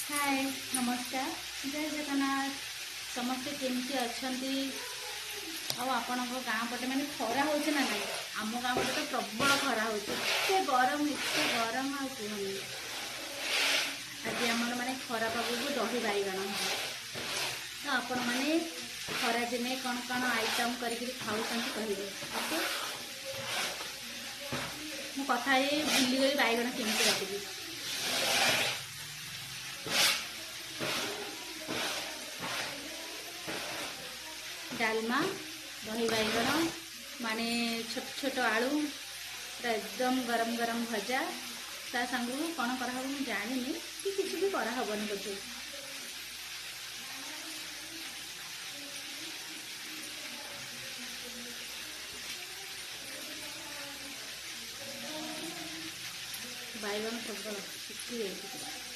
हाय नमस्कार जय जगन्नाथ समस्ते केमती अच्छा आपण गाँ पटे मैंने खरा हो ना ना आम गाँ पटे तो प्रबल खरा हो गरम एत गरम आ कहनी आज आम मैंने खरा पागू दही बैगण तो आपण मैंने खरा दिने कौन कौन आइटम करके खाऊँ कहे ओके मु कथा भूलीगली बैगण केमती रखी डालमा दही बैगण माने छोट छोट आलू एकदम गरम गरम भजा ता संग कौन करा मुझे जानी कि किसी भी करा हबनी बोधे बैगण प्रबल सुखी जाए